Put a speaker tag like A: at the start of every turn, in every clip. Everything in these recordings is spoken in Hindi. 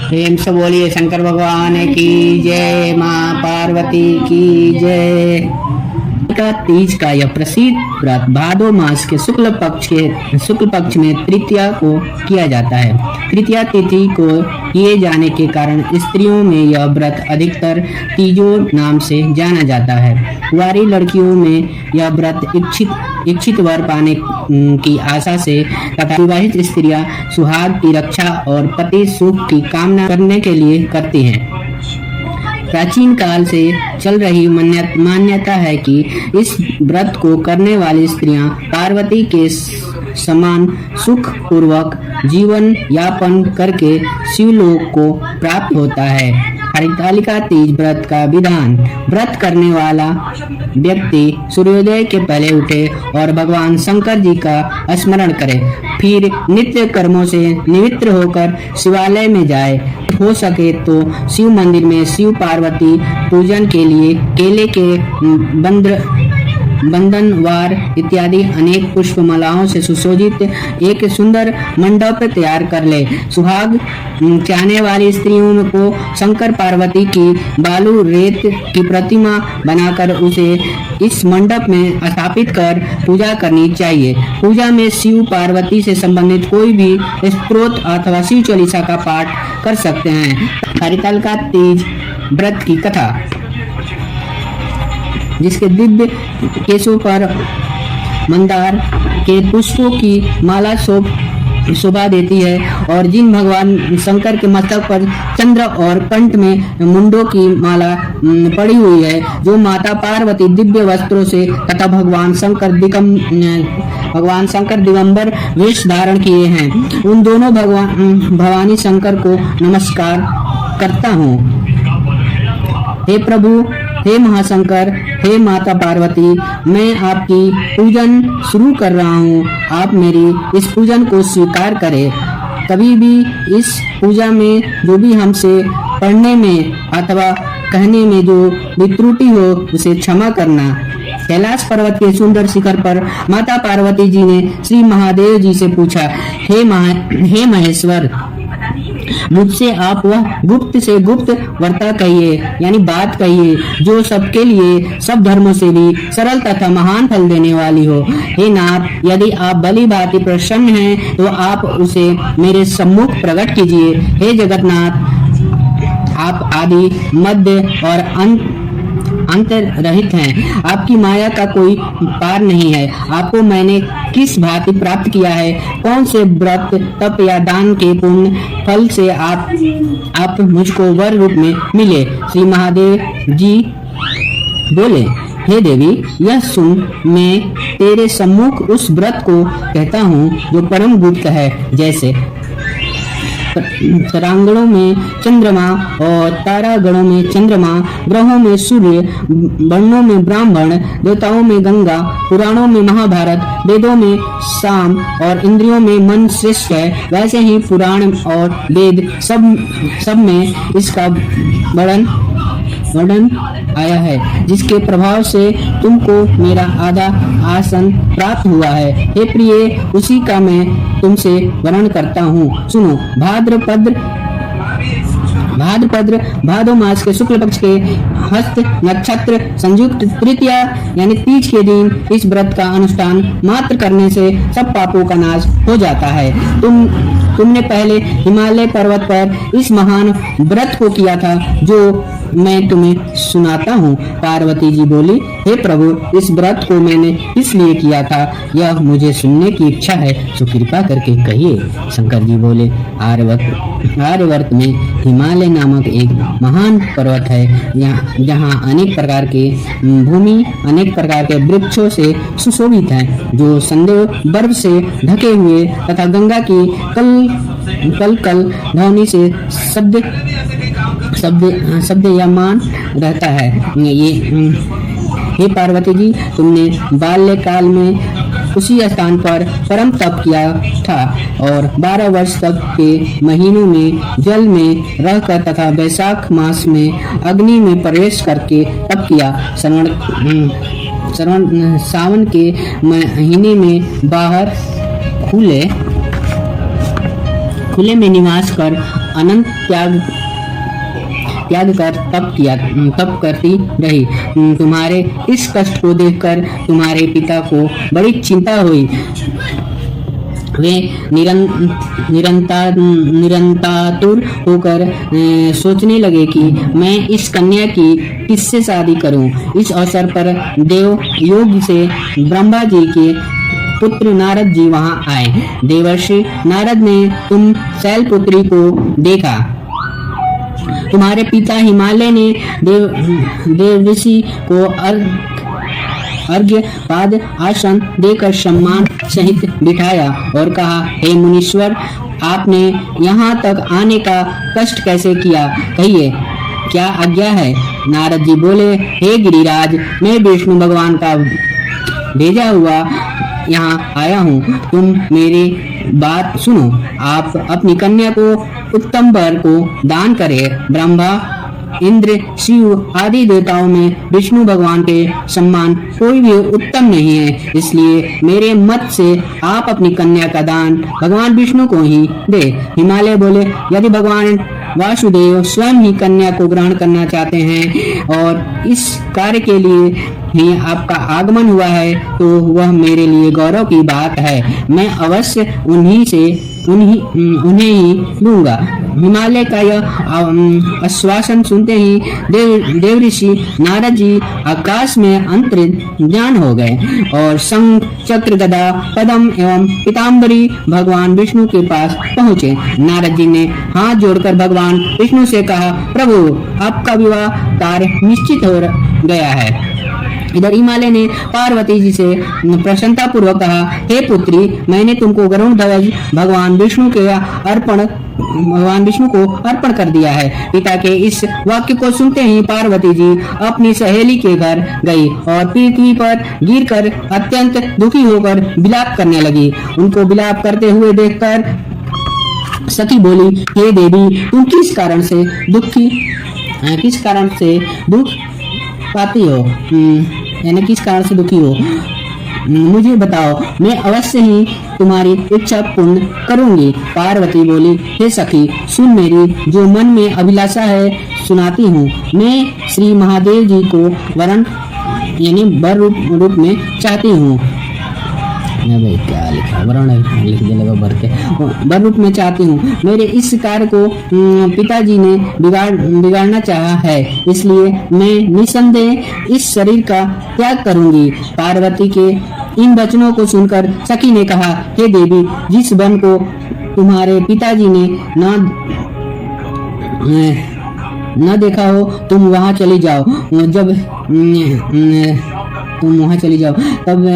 A: प्रेम से बोलिए शंकर भगवान की जय, माँ पार्वती की जय। का तीज का यह प्रसिद्ध व्रत भादो मास के शुक्ल पक्ष में तृतीया को किया जाता है। तृतीया तिथि को किए जाने के कारण स्त्रियों में यह व्रत अधिकतर तीजो नाम से जाना जाता है। कुंवारी लड़कियों में यह व्रत इच्छित वर पाने की आशा से तथा विवाहित स्त्रियां सुहाग की रक्षा और पति सुख की कामना करने के लिए करती हैं। प्राचीन काल से चल रही मान्यता है कि इस व्रत को करने वाली स्त्रियां पार्वती के समान सुख पूर्वक जीवन यापन करके शिवलोक को प्राप्त होता है। हरितालिका तीज व्रत का विधान। व्रत करने वाला व्यक्ति सूर्योदय के पहले उठे और भगवान शंकर जी का स्मरण करे, फिर नित्य कर्मों से निवृत्त होकर शिवालय में जाए। हो सके तो शिव मंदिर में शिव पार्वती पूजन के लिए केले के बंधनवार इत्यादि अनेक पुष्पमालाओं से सुशोभित एक सुंदर मंडप तैयार कर ले। सुहाग चाहने वाली स्त्रियों को शंकर पार्वती की बालू रेत की प्रतिमा बनाकर उसे इस मंडप में स्थापित कर पूजा करनी चाहिए। पूजा में शिव पार्वती से संबंधित कोई भी स्तोत्र अथवा शिव चालीसा का पाठ कर सकते हैं। हरितालिका तीज व्रत की कथा। जिसके दिव्य केशों पर मंदार के पुष्पों की माला शोभा देती है और जिन भगवान शंकर के मस्तक पर चंद्र और कंठ में मुंडों की माला पड़ी हुई है, जो माता पार्वती दिव्य वस्त्रों से तथा भगवान शंकर दिगंबर वेश धारण किए हैं, उन दोनों भवानी शंकर को नमस्कार करता हूँ। हे प्रभु, हे महाशंकर, हे माता पार्वती, मैं आपकी पूजन शुरू कर रहा हूँ। आप मेरी इस पूजन को स्वीकार करें। कभी भी इस पूजा में जो भी हमसे पढ़ने में अथवा कहने में जो भी त्रुटि हो उसे क्षमा करना। कैलाश पर्वत के सुंदर शिखर पर माता पार्वती जी ने श्री महादेव जी से पूछा, हे महेश्वर, मुझसे आप वह गुप्त से गुप्त वार्ता कहिए, यानी बात कहिए, जो सबके लिए सब धर्मों से भी सरल तथा महान फल देने वाली हो। हे नाथ, यदि आप भली भांति प्रसन्न हैं तो आप उसे मेरे सम्मुख प्रकट कीजिए। हे जगन्नाथ, आप आदि मध्य और अंत रहित हैं। आपकी माया का कोई पार नहीं है। आपको मैंने किस भांति प्राप्त किया है? कौन से व्रत तप या दान के पुण्य फल से आप मुझको वर रूप में मिले? श्री महादेव जी बोले, हे देवी, यह सुन, मैं तेरे सम्मुख उस व्रत को कहता हूँ जो परम गुप्त है। जैसे तारागणों में चंद्रमा और तारागणों में चंद्रमा, ग्रहों में सूर्य, वर्णों में ब्राह्मण, देवताओं में गंगा, पुराणों में महाभारत, वेदों में साम और इंद्रियों में मन श्रेष्ठ है, वैसे ही पुराण और वेद सब में इसका वर्णन आया है, जिसके प्रभाव से तुमको मेरा आधा आसन प्राप्त हुआ है। हे प्रिय, उसी का मैं तुमसे वर्णन करता हूँ। सुनो। भाद्रपद भादो मास के शुक्ल पक्ष के हस्त नक्षत्र संयुक्त तृतीया यानी तीज के दिन इस व्रत का अनुष्ठान मात्र करने से सब पापों का नाश हो जाता है। तुमने पहले हिमालय पर्वत पर इस महान व्रत को किया था, जो मैं तुम्हें सुनाता हूँ। पार्वती जी बोली, हे प्रभु, इस व्रत को मैंने इसलिए किया था, यह मुझे सुनने की इच्छा है, तो कृपा करके कहिए। शंकर जी बोले, आर्यवर्त में हिमालय नामक एक महान पर्वत है, जहाँ अनेक प्रकार के भूमि अनेक प्रकार के वृक्षों से सुशोभित है, जो संदेव बर्फ से ढके हुए तथा गंगा की कल ध्वनि से शब्दयमान रहता है। हे पार्वती जी, तुमने बाल्यकाल में उसी स्थान पर परम तप किया था और 12 वर्ष तक के महीनों में जल में रहकर तथा वैशाख मास में अग्नि में प्रवेश करके तप किया। सावन के महीने में बाहर खुले में निवास कर अनंत त्याग कर तप करती रही। तुम्हारे इस कष्ट को देखकर तुम्हारे पिता को बड़ी चिंता हुई। वे निरंतातुर होकर सोचने लगे कि मैं इस कन्या की किससे शादी करूं। इस अवसर पर देव योग से ब्रह्मा जी के पुत्र नारद जी वहां आए। देवर्षि नारद ने तुम शैलपुत्री को देखा। तुम्हारे पिता हिमालय ने देव ऋषि को अर्घ्य पाद आसन देकर सम्मान सहित बिठाया और कहा, हे मुनीश्वर, आपने यहाँ तक आने का कष्ट कैसे किया, कहिए क्या आज्ञा है। नारद जी बोले, हे गिरिराज, मैं विष्णु भगवान का भेजा हुआ यहाँ आया हूँ। तुम मेरी बात सुनो। आप अपनी कन्या को उत्तम वर को दान करें। ब्रह्मा, इंद्र, शिव आदि देवताओं में विष्णु भगवान के समान कोई भी उत्तम नहीं है, इसलिए मेरे मत से आप अपनी कन्या का दान भगवान विष्णु को ही दे। हिमालय बोले, यदि भगवान वासुदेव स्वयं ही कन्या को ग्रहण करना चाहते हैं और इस कार्य के लिए ही आपका आगमन हुआ है, तो वह मेरे लिए गौरव की बात है। मैं अवश्य उन्हें ही दूंगा। हिमालय का यह आश्वासन सुनते ही देव ऋषि नारद जी आकाश में अंतर्ध्यान हो गए और शंख, चक्र, गदा, पद्म एवं पीताम्बरी भगवान विष्णु के पास पहुँचे। नारद जी ने हाथ जोड़कर भगवान विष्णु से कहा, प्रभु, आपका विवाह कार्य निश्चित हो गया है। इधर हिमालय ने पार्वती जी से प्रसन्नता पूर्वक कहा, हे पुत्री, मैंने तुमको गरुड़ ध्वज भगवान विष्णु को अर्पण कर दिया है। पिता के इस वाक्य को सुनते ही पार्वती जी अपनी सहेली के घर गई और पृथ्वी पर गिरकर अत्यंत दुखी होकर विलाप करने लगी। उनको विलाप करते हुए देखकर सखी बोली, हे देवी, तुम किस कारण से दुख पाती हो, यानी किस कारण से दुखी हो, मुझे बताओ, मैं अवश्य ही तुम्हारी इच्छा पूर्ण करूंगी। पार्वती बोली, हे सखी, सुन, मेरी जो मन में अभिलाषा है सुनाती हूँ। मैं श्री महादेव जी को वरण यानी वर रूप में चाहती हूँ। भाई क्या लिखा, वरण लिख देगा वर रूप में चाहती हूँ। मेरे इस कार्य को पिताजी ने बिगाड़ना चाहा है, इसलिए मैं निसंदेह इस शरीर का त्याग करूंगी। पार्वती के इन वचनों को सुनकर सखी ने कहा, हे देवी, जिस वन को तुम्हारे पिताजी ने न देखा हो, तुम वहां चली जाओ। जब तुम वहां चली जाओ, तब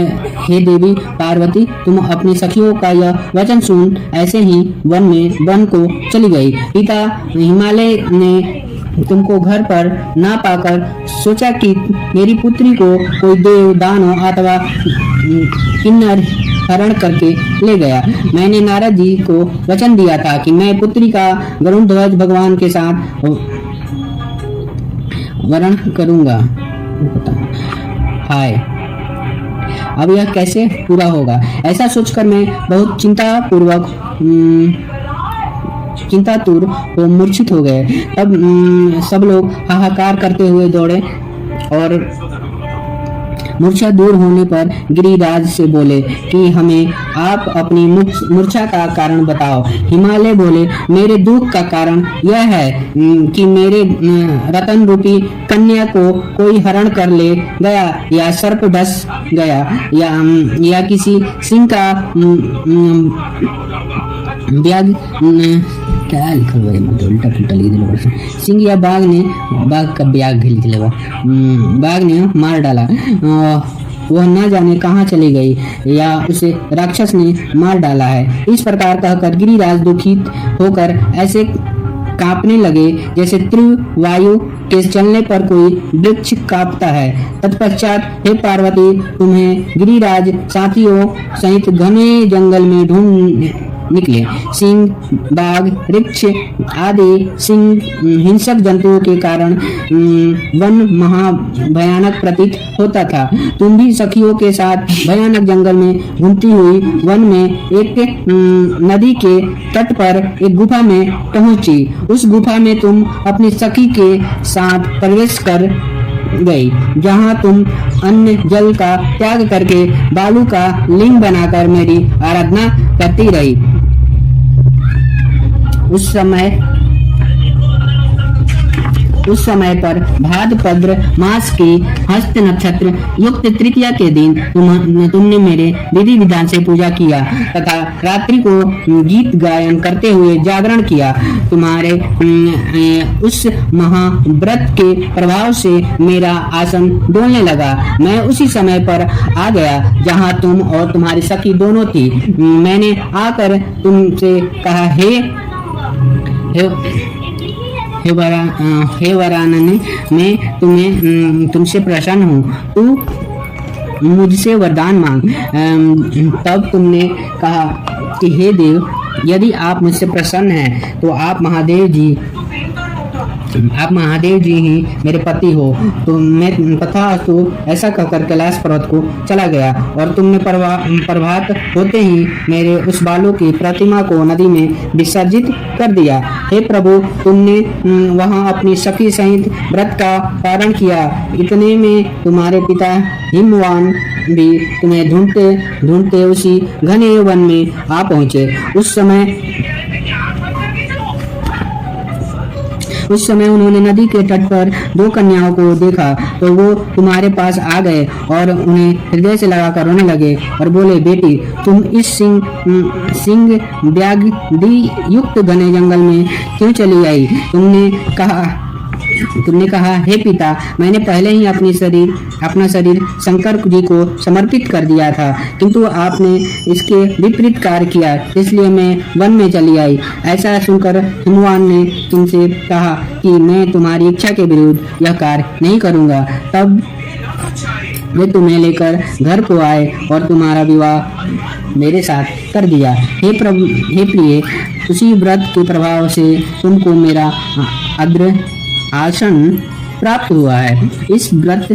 A: हे देवी पार्वती, तुम अपनी सखियों का यह वचन सुन ऐसे ही वन को चली गई। पिता हिमालय ने तुमको घर पर ना पाकर सोचा कि मेरी पुत्री को कोई देव, दानव अथवा किन्नर हरण करके ले गया। मैंने नारद जी को वचन दिया था कि मैं पुत्री का गरुड़ ध्वज भगवान के साथ वरण करूंगा। हाय, अब यह कैसे पूरा होगा? ऐसा सोचकर मैं बहुत चिंतातुर हो मूर्छित हो गए। तब सब लोग हाहाकार करते हुए दौड़े और मूर्छा दूर होने पर गिरिराज से बोले कि हमें आप अपनी मूर्छा का कारण बताओ। हिमालय बोले, मेरे दुख का कारण यह है कि मेरे रतन रूपी कन्या को कोई हरण कर ले गया, या सर्प डस गया, या किसी सिंह का ब्याग क्या लिखल भाई, उल्टा पुल्टा लिख दिया। सिंह या बाघ का ब्याग लिख दिया, बाघ ने मार डाला। वह न जाने कहाँ चली गई, या उसे राक्षस ने मार डाला है। इस प्रकार कहकर गिरिराज दुखित होकर ऐसे कांपने लगे जैसे तीव्र वायु के चलने पर कोई वृक्ष कांपता है। तत्पश्चात हे पार्वती, तुम्हें गिरिराज साथियों सहित घने जंगल में निकले। सिंह, बाघ, वृक्ष आदि सिंह हिंसक जंतुओं के कारण वन महा भयानक प्रतीत होता था। तुम भी सखियों के साथ भयानक जंगल में घूमती हुई वन में एक नदी के तट पर एक गुफा में पहुंची। उस गुफा में तुम अपनी सखी के साथ प्रवेश कर गई, जहां तुम अन्य जल का त्याग करके बालू का लिंग बनाकर मेरी आराधना करती रही। उस समय पर भाद्रपद मास की हस्त नक्षत्र युक्त तृतीया के दिन तुमने मेरे विधि विधान से पूजा किया तथा रात्रि को गीत गायन करते हुए जागरण किया। तुम्हारे उस महाव्रत के प्रभाव से मेरा आसन डोलने लगा। मैं उसी समय पर आ गया जहां तुम और तुम्हारी सखी दोनों थी। मैंने आकर तुमसे कहा, हे वरानने, मैं तुमसे प्रसन्न हूँ, तू मुझसे वरदान मांग। तब तुमने कहा कि हे देव, यदि आप मुझसे प्रसन्न हैं तो आप महादेव जी ही मेरे पति हो। तो मैं तथास्तु ऐसा कहकर कैलाश पर्वत को चला गया और तुमने प्रभात होते ही मेरे उस बालू की प्रतिमा को नदी में विसर्जित कर दिया। हे प्रभु, तुमने वहां अपनी सखी सहित व्रत का पारण किया। इतने में तुम्हारे पिता हिमवान भी तुम्हें ढूंढते ढूंढते उसी घने वन में आ पहुंचे। उस समय उन्होंने नदी के तट पर दो कन्याओं को देखा तो वो तुम्हारे पास आ गए और उन्हें हृदय से लगाकर रोने लगे और बोले, बेटी, तुम इस सिंह व्याघ्रि युक्त घने जंगल में क्यों चली आई? तुमने कहा, हे पिता, मैंने पहले ही अपना शरीर शंकर जी को समर्पित कर दिया था, किंतु आपने इसके विपरीत कार्य किया, इसलिए मैं वन में चली आई। ऐसा सुनकर हिमवान ने तुमसे कहा कि मैं तुम्हारी इच्छा के विरुद्ध यह कार्य नहीं करूंगा। तब वे तुम्हें लेकर घर को आए और तुम्हारा विवाह मेरे साथ कर दिया। हे प्रिय, उसी व्रत के प्रभाव से तुमको मेरा अद्र आसन प्राप्त हुआ है। इस व्रत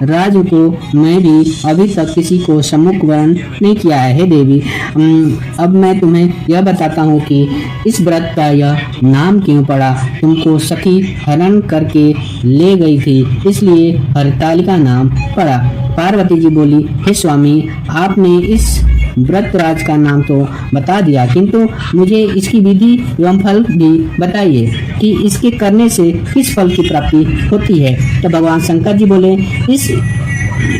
A: राज को मैं भी अभी तक किसी को सम्मुख वर्ण नहीं किया है। हे देवी, अब मैं तुम्हें यह बताता हूँ कि इस व्रत का यह नाम क्यों पड़ा। तुमको सखी हरण करके ले गई थी, इसलिए हरतालिका नाम पड़ा। पार्वती जी बोली, हे स्वामी, आपने इस व्रतराज का नाम तो बता दिया, किंतु मुझे इसकी विधि एवं फल भी बताइए कि इसके करने से किस फल की प्राप्ति होती है। तो भगवान शंकर जी बोले,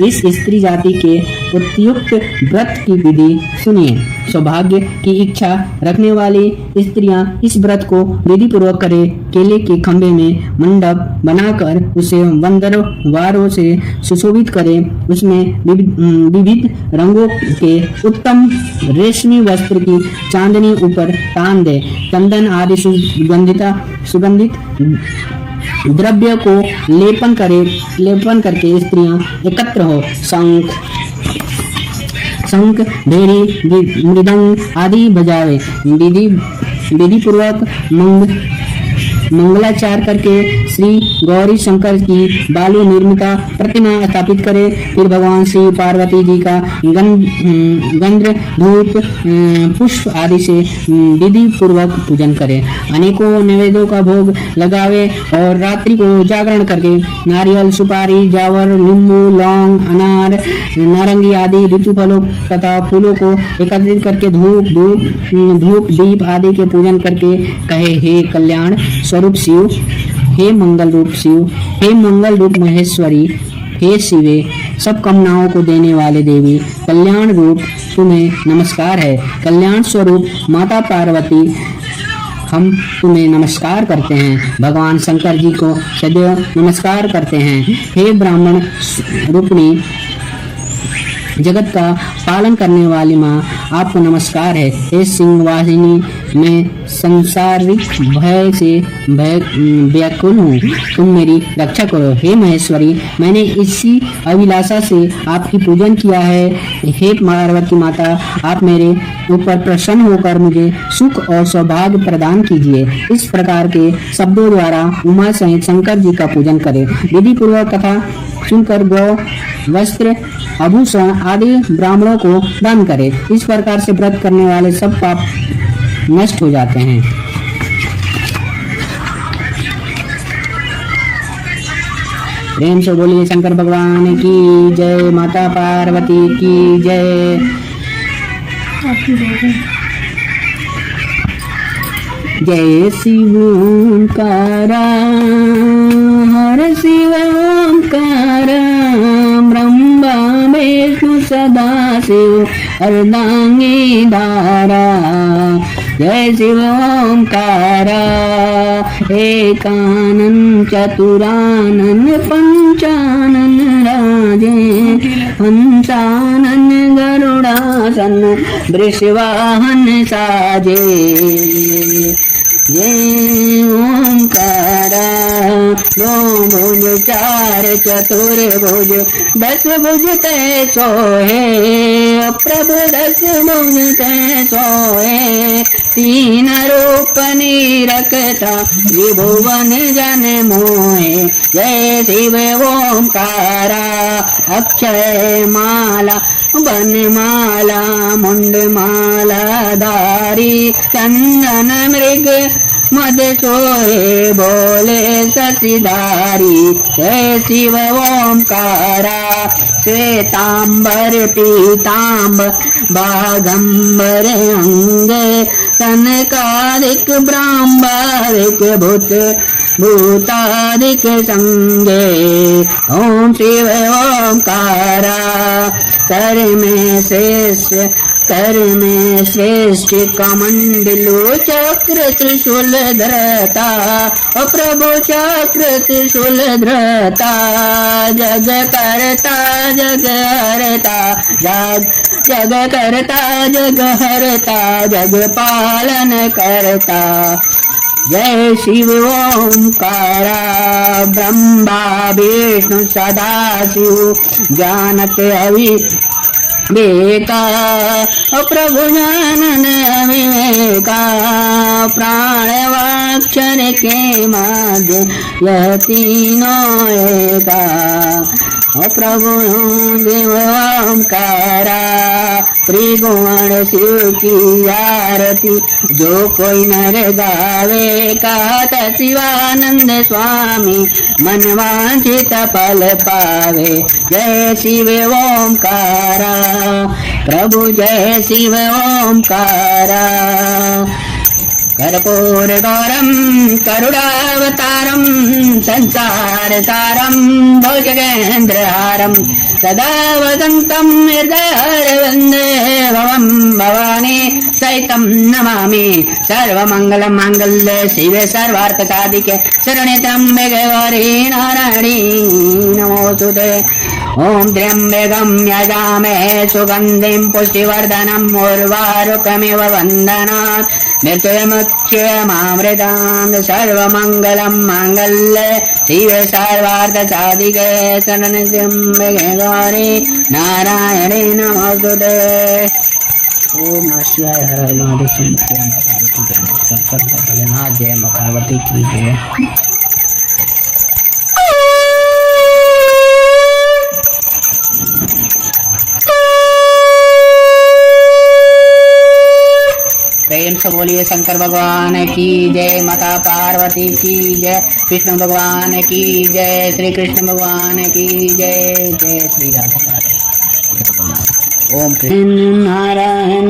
A: इस स्त्री जाति के उपयुक्त व्रत की विधि सुनिए। सौभाग्य की इच्छा रखने वाली स्त्रियां इस व्रत को विधि पूर्वक करे। केले के खंभे में मंडप बनाकर उसे वंदरवारों से सुशोभित करे। उसमें विविध रंगों के उत्तम रेशमी वस्त्र की चांदनी ऊपर तान दे। चंदन आदि सुगंधित द्रव्य को लेपन करके स्त्रियां एकत्र हो। शंख, भेरी, मृदंग आदि बजावे। विधि पूर्वक मंगलाचार करके श्री गौरी शंकर की बालू निर्मिता प्रतिमा स्थापित करे। फिर भगवान श्री पार्वती जी का गंध, धूप, पुष्प आदि से विधि पूर्वक पूजन करे। अनेकों नैवेद्यों का भोग लगावे और रात्रि को जागरण करके नारियल, सुपारी, जावर, नींबू, लौंग, अनार, नारंगी आदि ऋतु फलों तथा फूलों को एकत्रित करके धूप दीप आदि के पूजन करके कहे, हे कल्याण स्वरूप शिव, हे मंगल रूप शिव, हे मंगल रूप महेश्वरी, हे शिवे, सब कामनाओं को देने वाले देवी, कल्याण रूप तुम्हें नमस्कार है। कल्याण स्वरूप माता पार्वती, हम तुम्हें नमस्कार करते हैं। भगवान शंकर जी को सदैव नमस्कार करते हैं। हे ब्राह्मण रूपिणी, जगत का पालन करने वाली माँ, आपको नमस्कार है। हे सिंहवाहिनी, मैं संसारिक भय से व्याकुल हूँ, तुम मेरी रक्षा करो। हे महेश्वरी, मैंने इसी अभिलाषा से आपकी पूजन किया है। हे पार्वती माता, आप मेरे ऊपर प्रसन्न होकर मुझे सुख और सौभाग्य प्रदान कीजिए। इस प्रकार के शब्दों द्वारा उमा सहित शंकर जी का पूजन करें। विधि पूर्वक कथा सुनकर गौ, वस्त्र, आभूषण आदि ब्राह्मणों को दान करें। इस प्रकार से व्रत करने वाले सब पाप नष्ट हो जाते हैं। प्रेम से बोलिए शंकर भगवान की जय, माता पार्वती की जय। जय शिव ओंकारा, हर शिव ओंकारा, ब्रह्मा विष्णु सदा शिव अर्धांगी धारा। जय शिव ओंकारा, एकानन चतुरानन पंचानन राजे, हंसानन गरुड़ासन वृषवाहन साजे। जय ओंकारा, दो भुज चार चतुर्भुज, 10 भुज तै सोहे, प्रभु 10 भुज तै सोहे। 3 रूप निरखता, त्रिभुवन जन मोहे। जय शिव ओंकारा, अक्षय माला वनमाला, मुंडमाला धारी, चंदन मृग मद सोहे, बोले शशिधारी। जय शिव ओंकारा, श्वेतांबर पीतांबर बागंबर अंग, सनकादिक ब्रह्मादिक भूत भूतादिक संगे। ओम शिव ओंकारा, कर में श्रेष्ठ कमंडलु चक्र त्रिशूल धरता, ओ प्रभु चक्र त्रिशूल धरता। जग करता जग हरता, जग करता जग हरता, जग पालन करता। जय शिव ओंकारा, ब्रह्मा विष्णु सदा शिव जानत विवेका, प्रभु जानन विवेका। प्राण वाक्षर के माध्य यह तीनों एका, प्रभु देव ओंकारा। त्रिगुण शिव की आरती जो कोई नर गावे, कहत शिवानंद स्वामी मन वांछित फल पावे। जय शिव ओंकारा, प्रभु जय शिव ओंकारा। कर्पूर गौरम करुणावतारम, संसार सारम भुजगेन्द्रहारम, सदा वदन्तं हृदयवन्दे भवं भवानी सहितं नमामि। सर्वमंगलं मांगल्ये शिवे सर्वार्थ साधिके, शरण्ये त्र्यंबके गौरी नारायणी नमोस्तुते। ओम त्र्यंबकं यजामहे सुगंधिं पुष्टिवर्धनम्, उर्वारुकमिव वन्दनात् मृत्युमुच्यमामृतात्। सर्वमंगलं मांगल्ये शिवे सर्वार्थ साधिके, शरण्ये त्र्यंबके गौरी नारायणी नमोस्तुते। ओम नमः शिवाय, हर हर महादेव, शंकर भोलेनाथ, जय मां पार्वती की जय। प्रेम से बोलिए शंकर भगवान की जय, माता पार्वती की जय, विष्णु भगवान की जय, श्री कृष्ण भगवान की जय। जय श्री राधा। ओम कृष्ण नारायण